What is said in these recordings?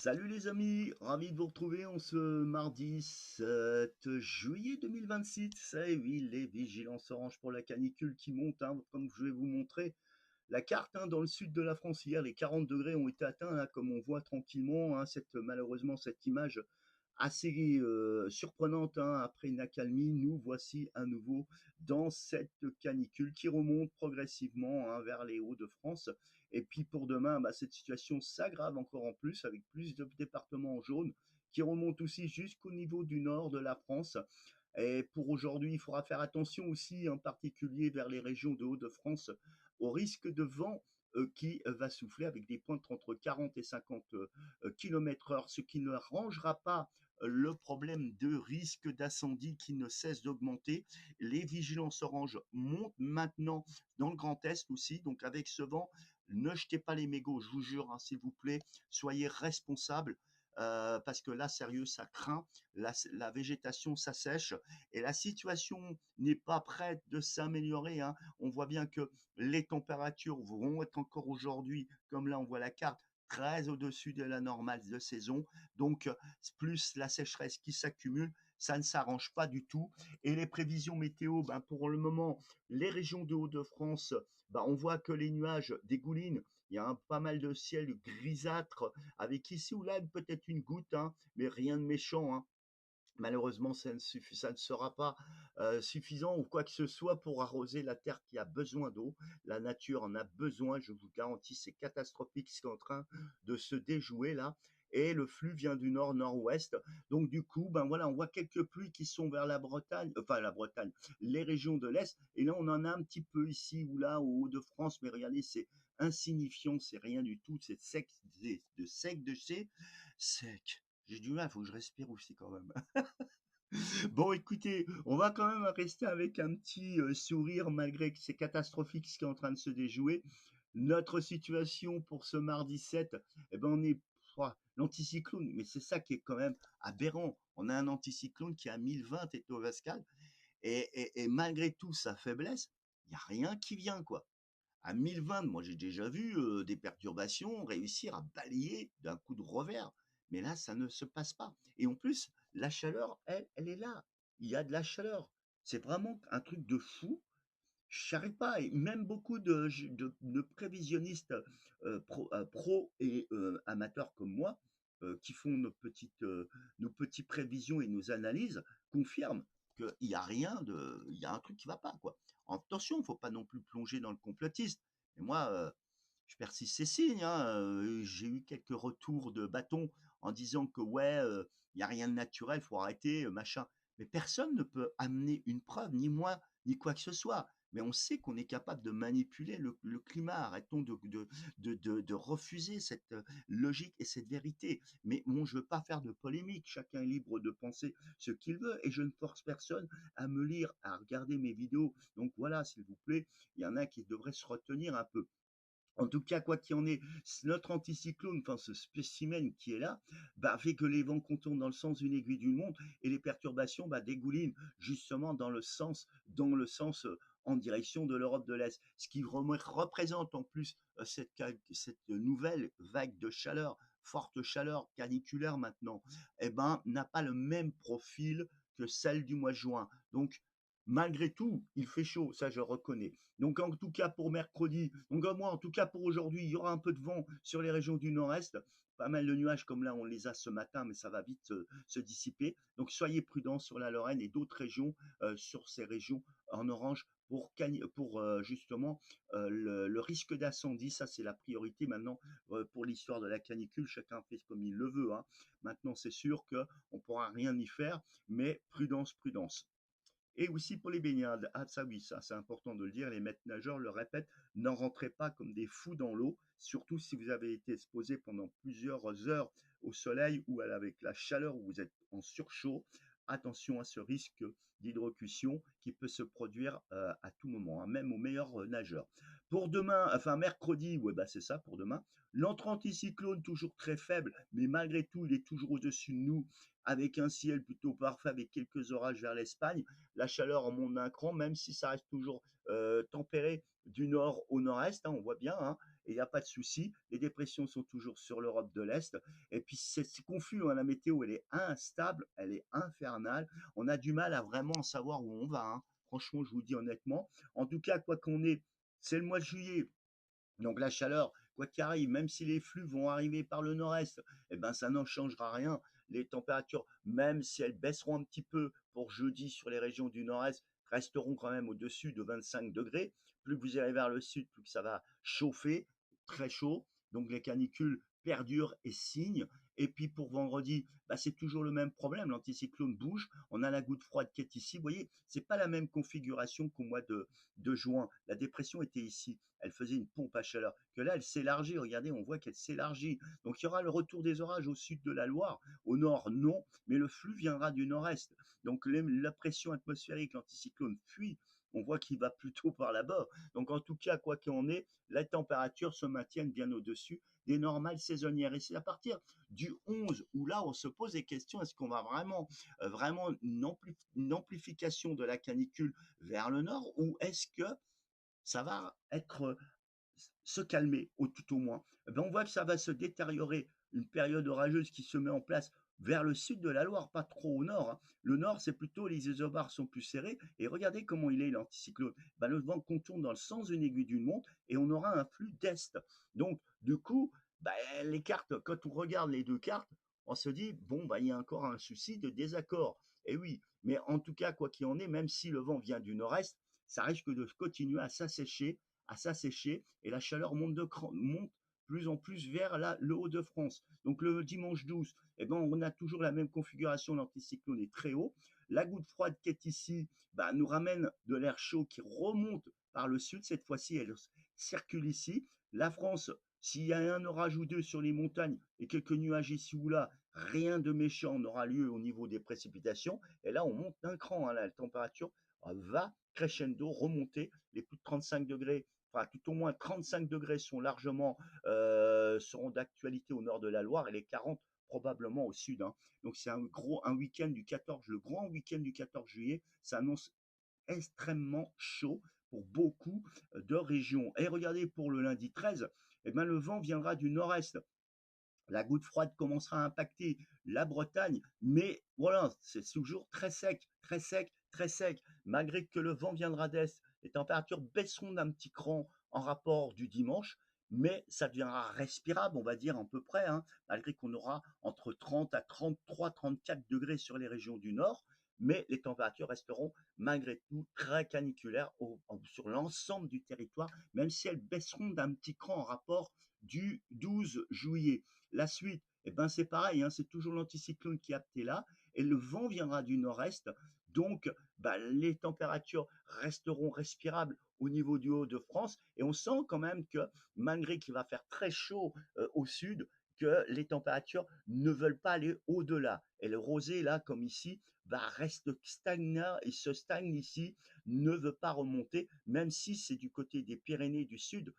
Salut les amis, ravi de vous retrouver en ce mardi 7 juillet 2026. Eh oui, les vigilances orange pour la canicule qui montent, hein, comme je vais vous montrer la carte, hein, dans le sud de la France. Hier, les 40 degrés ont été atteints, hein, comme on voit tranquillement, hein, malheureusement cette image assez surprenante, hein, après une accalmie. Nous voici à nouveau dans cette canicule qui remonte progressivement, hein, vers les Hauts-de-France. Et puis pour demain, bah, cette situation s'aggrave encore en plus avec plus de départements en jaune qui remontent aussi jusqu'au niveau du nord de la France. Et pour aujourd'hui, il faudra faire attention aussi, en particulier vers les régions de Hauts-de-France, au risque de vent qui va souffler avec des pointes entre 40 et 50 km/h, ce qui ne arrangera pas le problème de risque d'incendie qui ne cesse d'augmenter. Les vigilances orange montent maintenant dans le Grand Est aussi, donc avec ce vent, ne jetez pas les mégots, je vous jure, hein, s'il vous plaît, soyez responsables. Parce que là, sérieux, ça craint, la végétation s'assèche et la situation n'est pas prête de s'améliorer, hein. On voit bien que les températures vont être encore aujourd'hui, comme là on voit la carte, très au-dessus de la normale de saison. Donc, plus la sécheresse qui s'accumule, ça ne s'arrange pas du tout. Et les prévisions météo, ben, pour le moment, les régions de Hauts-de-France, ben, on voit que les nuages dégoulinent. Il y a pas mal de ciel grisâtre, avec ici ou là peut-être une goutte, hein, mais rien de méchant, hein. Malheureusement, ça ne sera pas suffisant ou quoi que ce soit pour arroser la terre qui a besoin d'eau. La nature en a besoin, je vous garantis, c'est catastrophique ce qui est en train de se déjouer là. Et le flux vient du nord-nord-ouest. Donc du coup, ben voilà, on voit quelques pluies qui sont vers la Bretagne, enfin la Bretagne, les régions de l'Est. Et là, on en a un petit peu ici ou là, au Hauts-de-France, mais regardez, c'est insignifiant, c'est rien du tout, c'est sec, de sec de chez sec. J'ai du mal, il faut que je respire aussi quand même. Bon, écoutez, on va quand même rester avec un petit sourire malgré que c'est catastrophique ce qui est en train de se déjouer. Notre situation pour ce mardi 7, eh ben on est l'anticyclone, mais c'est ça qui est quand même aberrant. On a un anticyclone qui a 1020 hectopascales et malgré tout sa faiblesse, il n'y a rien qui vient quoi. À 1020, moi j'ai déjà vu des perturbations réussir à balayer d'un coup de revers. Mais là, ça ne se passe pas. Et en plus, la chaleur, elle est là. Il y a de la chaleur. C'est vraiment un truc de fou. Je n'arrive pas. Et même beaucoup de prévisionnistes pro et amateurs comme moi, qui font nos petites prévisions et nos analyses, confirment qu'il n'y a rien de. Il y a un truc qui ne va pas, quoi. Attention, il ne faut pas non plus plonger dans le complotisme. Mais moi, je persiste ces signes, hein. J'ai eu quelques retours de bâton en disant que ouais, il n'y a rien de naturel, il faut arrêter, machin. Mais personne ne peut amener une preuve, ni moi, ni quoi que ce soit. Mais on sait qu'on est capable de manipuler le climat. Arrêtons de refuser cette logique et cette vérité. Mais bon, je ne veux pas faire de polémique. Chacun est libre de penser ce qu'il veut et je ne force personne à me lire, à regarder mes vidéos. Donc voilà, s'il vous plaît, il y en a qui devraient se retenir un peu. En tout cas, quoi qu'il en est, notre anticyclone, enfin ce spécimen qui est là, bah, fait que les vents contournent dans le sens d'une aiguille d'une montre et les perturbations, bah, dégoulinent justement dans le sens en direction de l'Europe de l'Est. Ce qui représente en plus cette nouvelle vague de chaleur, forte chaleur caniculaire maintenant, eh ben, n'a pas le même profil que celle du mois de juin. Donc, malgré tout, il fait chaud, ça je reconnais. Donc en tout cas pour mercredi, donc moi en tout cas pour aujourd'hui, il y aura un peu de vent sur les régions du nord-est, pas mal de nuages comme là on les a ce matin, mais ça va vite se dissiper. Donc soyez prudents sur la Lorraine et d'autres régions, sur ces régions en orange pour justement le risque d'incendie. Ça c'est la priorité maintenant pour l'histoire de la canicule. Chacun fait comme il le veut, hein. Maintenant c'est sûr qu'on ne pourra rien y faire, mais prudence, prudence. Et aussi pour les baignades. Ah, ça oui, ça c'est important de le dire. Les maîtres nageurs le répètent, n'en rentrez pas comme des fous dans l'eau, surtout si vous avez été exposé pendant plusieurs heures au soleil ou avec la chaleur où vous êtes en surchaud. Attention à ce risque d'hydrocution qui peut se produire à tout moment, hein, même aux meilleurs nageurs. Pour demain, enfin mercredi, ouais, bah c'est ça pour demain. L'anticyclone toujours très faible, mais malgré tout, il est toujours au-dessus de nous, avec un ciel plutôt parfait, avec quelques orages vers l'Espagne. La chaleur en monte d'un cran, même si ça reste toujours tempéré du nord au nord-est, hein, on voit bien, hein, et il n'y a pas de souci. Les dépressions sont toujours sur l'Europe de l'Est. Et puis c'est confus, hein, la météo, elle est instable, elle est infernale. On a du mal à vraiment savoir où on va, hein. Franchement, je vous dis honnêtement. En tout cas, quoi qu'on ait, c'est le mois de juillet. Donc la chaleur, quoi qu'il arrive, même si les flux vont arriver par le nord-est, eh ben ça n'en changera rien. Les températures, même si elles baisseront un petit peu pour jeudi sur les régions du nord-est, resteront quand même au-dessus de 25 degrés. Plus que vous irez vers le sud, plus que ça va chauffer, très chaud. Donc les canicules perdurent et signent. Et puis pour vendredi, bah, c'est toujours le même problème. L'anticyclone bouge. On a la goutte froide qui est ici. Vous voyez, c'est pas la même configuration qu'au mois de juin. La dépression était ici. Elle faisait une pompe à chaleur. Que là, elle s'élargit. Regardez, on voit qu'elle s'élargit. Donc il y aura le retour des orages au sud de la Loire. Au nord, non. Mais le flux viendra du nord-est. Donc la pression atmosphérique, l'anticyclone fuit. On voit qu'il va plutôt par là-bas. Donc en tout cas, quoi qu'il en est, la température se maintienne bien au-dessus des normales saisonnières. Et c'est à partir du 11 où là, on se pose des questions. Est-ce qu'on va vraiment une amplification de la canicule vers le nord ou est-ce que ça va être se calmer au tout au moins. Eh ben, on voit que ça va se détériorer, une période orageuse qui se met en place vers le sud de la Loire, pas trop au nord, hein. Le nord, c'est plutôt les isobars sont plus serrés. Et regardez comment il est l'anticyclone. Ben, le vent contourne dans le sens d'une aiguille d'une montre et on aura un flux d'est. Donc, du coup, ben, les cartes, quand on regarde les deux cartes, on se dit, bon, ben, il y a encore un souci de désaccord. Et oui, mais en tout cas, quoi qu'il en est, même si le vent vient du nord-est, ça risque de continuer à s'assécher et la chaleur monte plus en plus vers le Haut-de-France. Donc le dimanche 12, eh ben, on a toujours la même configuration, l'anticyclone est très haut. La goutte froide qui est ici bah, nous ramène de l'air chaud qui remonte par le sud. Cette fois-ci, elle circule ici. La France, s'il y a un orage ou deux sur les montagnes et quelques nuages ici ou là, rien de méchant n'aura lieu au niveau des précipitations. Et là, on monte d'un cran, hein, la température va crescendo, remonter. Les plus de 35 degrés, enfin tout au moins 35 degrés sont largement seront d'actualité au nord de la Loire et les 40 probablement au sud, hein. Donc c'est un week-end du 14, le grand week-end du 14 juillet, ça annonce extrêmement chaud pour beaucoup de régions. Et regardez pour le lundi 13, eh ben, le vent viendra du nord-est. La goutte froide commencera à impacter la Bretagne, mais voilà, c'est toujours très sec, très sec, très sec. Malgré que le vent viendra d'est, les températures baisseront d'un petit cran en rapport du dimanche, mais ça deviendra respirable, on va dire à peu près, hein, malgré qu'on aura entre 30 à 33, 34 degrés sur les régions du nord, mais les températures resteront malgré tout très caniculaires sur l'ensemble du territoire, même si elles baisseront d'un petit cran en rapport du 12 juillet. La suite, eh ben c'est pareil, hein, c'est toujours l'anticyclone qui est là, et le vent viendra du nord-est, donc bah, les températures resteront respirables au niveau du Haut-de-France, et on sent quand même que malgré qu'il va faire très chaud au sud, que les températures ne veulent pas aller au-delà. Et le rosé, là, comme ici, reste stagnant et se stagne ici, ne veut pas remonter, même si c'est du côté des Pyrénées du sud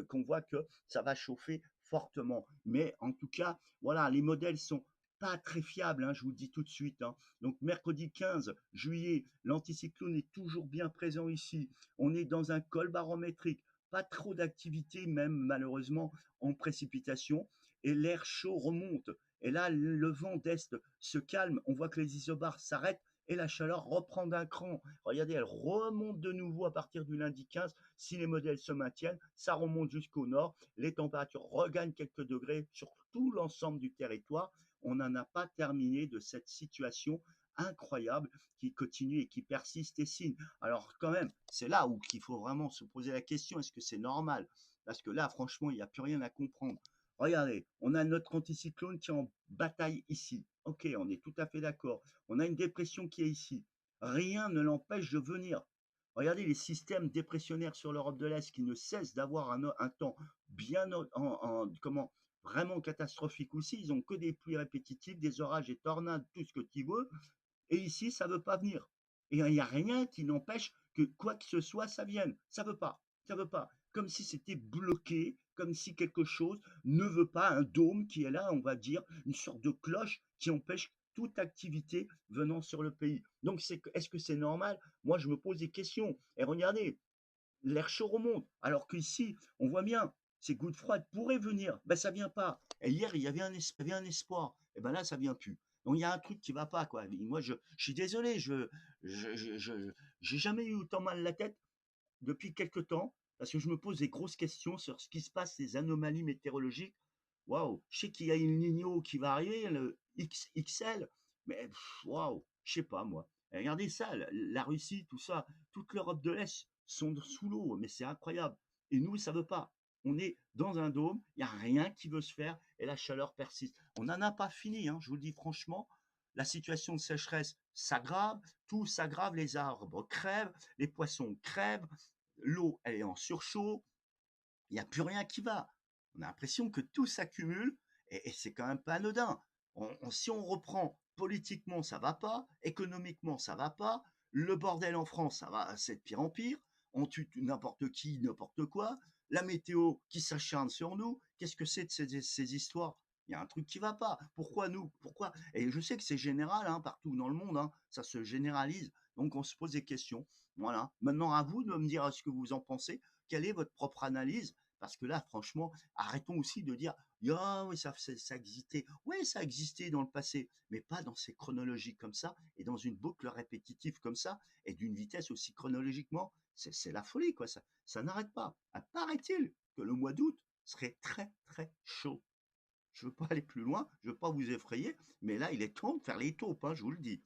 qu'on voit que ça va chauffer fortement. Mais en tout cas, voilà, les modèles sont pas très fiables, hein, je vous le dis tout de suite, hein. Donc mercredi 15 juillet, l'anticyclone est toujours bien présent ici. On est dans un col barométrique, pas trop d'activité même malheureusement en précipitation, et l'air chaud remonte. Et là, le vent d'est se calme, on voit que les isobars s'arrêtent et la chaleur reprend d'un cran. Regardez, elle remonte de nouveau à partir du lundi 15. Si les modèles se maintiennent, ça remonte jusqu'au nord. Les températures regagnent quelques degrés sur tout l'ensemble du territoire. On n'en a pas terminé de cette situation incroyable qui continue et qui persiste et signe. Alors quand même, c'est là où il faut vraiment se poser la question, est-ce que c'est normal? Parce que là, franchement, il n'y a plus rien à comprendre. Regardez, on a notre anticyclone qui est en bataille ici. Ok, on est tout à fait d'accord. On a une dépression qui est ici. Rien ne l'empêche de venir. Regardez les systèmes dépressionnaires sur l'Europe de l'Est qui ne cessent d'avoir un temps bien comment vraiment catastrophique aussi. Ils ont que des pluies répétitives, des orages et tornades, tout ce que tu veux. Et ici, ça veut pas venir. Et il n'y a rien qui n'empêche que quoi que ce soit, ça vienne. Ça veut pas. Ça veut pas. Comme si c'était bloqué, comme si quelque chose ne veut pas, un dôme qui est là, on va dire, une sorte de cloche qui empêche toute activité venant sur le pays. Donc, est-ce que c'est normal? Moi, je me pose des questions. Et regardez, l'air chaud remonte. Alors qu'ici, on voit bien, ces gouttes froides pourraient venir. Ben, ça vient pas. Et hier, il y avait un espoir. Et ben là, ça vient plus. Donc il y a un truc qui va pas, quoi. Moi, je suis désolé, j'ai jamais eu autant mal la tête depuis quelque temps, parce que je me pose des grosses questions sur ce qui se passe, ces anomalies météorologiques. Waouh, je sais qu'il y a une Niño qui va arriver, le XL, mais waouh, je sais pas moi. Et regardez ça, la Russie, tout ça, toute l'Europe de l'Est sont sous l'eau, mais c'est incroyable. Et nous, ça veut pas. On est dans un dôme, il n'y a rien qui veut se faire et la chaleur persiste. On n'en a pas fini, hein, je vous le dis franchement. La situation de sécheresse s'aggrave, tout s'aggrave, les arbres crèvent, les poissons crèvent, l'eau elle est en surchauffe, il n'y a plus rien qui va. On a l'impression que tout s'accumule et c'est quand même pas anodin. Si on reprend politiquement, ça va pas, économiquement, ça va pas, le bordel en France, ça va, c'est de pire en pire. On tue n'importe qui, n'importe quoi. La météo qui s'acharne sur nous. Qu'est-ce que c'est de ces histoires? Il y a un truc qui va pas. Pourquoi nous? Pourquoi? Et je sais que c'est général, hein, partout dans le monde, hein, ça se généralise. Donc on se pose des questions. Voilà. Maintenant, à vous de me dire ce que vous en pensez. Quelle est votre propre analyse? Parce que là, franchement, arrêtons aussi de dire, ah oui, ça existait. Oui, ça existait dans le passé, mais pas dans ces chronologies comme ça, et dans une boucle répétitive comme ça, et d'une vitesse aussi chronologiquement. C'est la folie, quoi. Ça n'arrête pas. Paraît-il que le mois d'août serait très, très chaud. Je veux pas aller plus loin, je veux pas vous effrayer, mais là, il est temps de faire les taupes, hein, je vous le dis.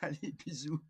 Allez, bisous.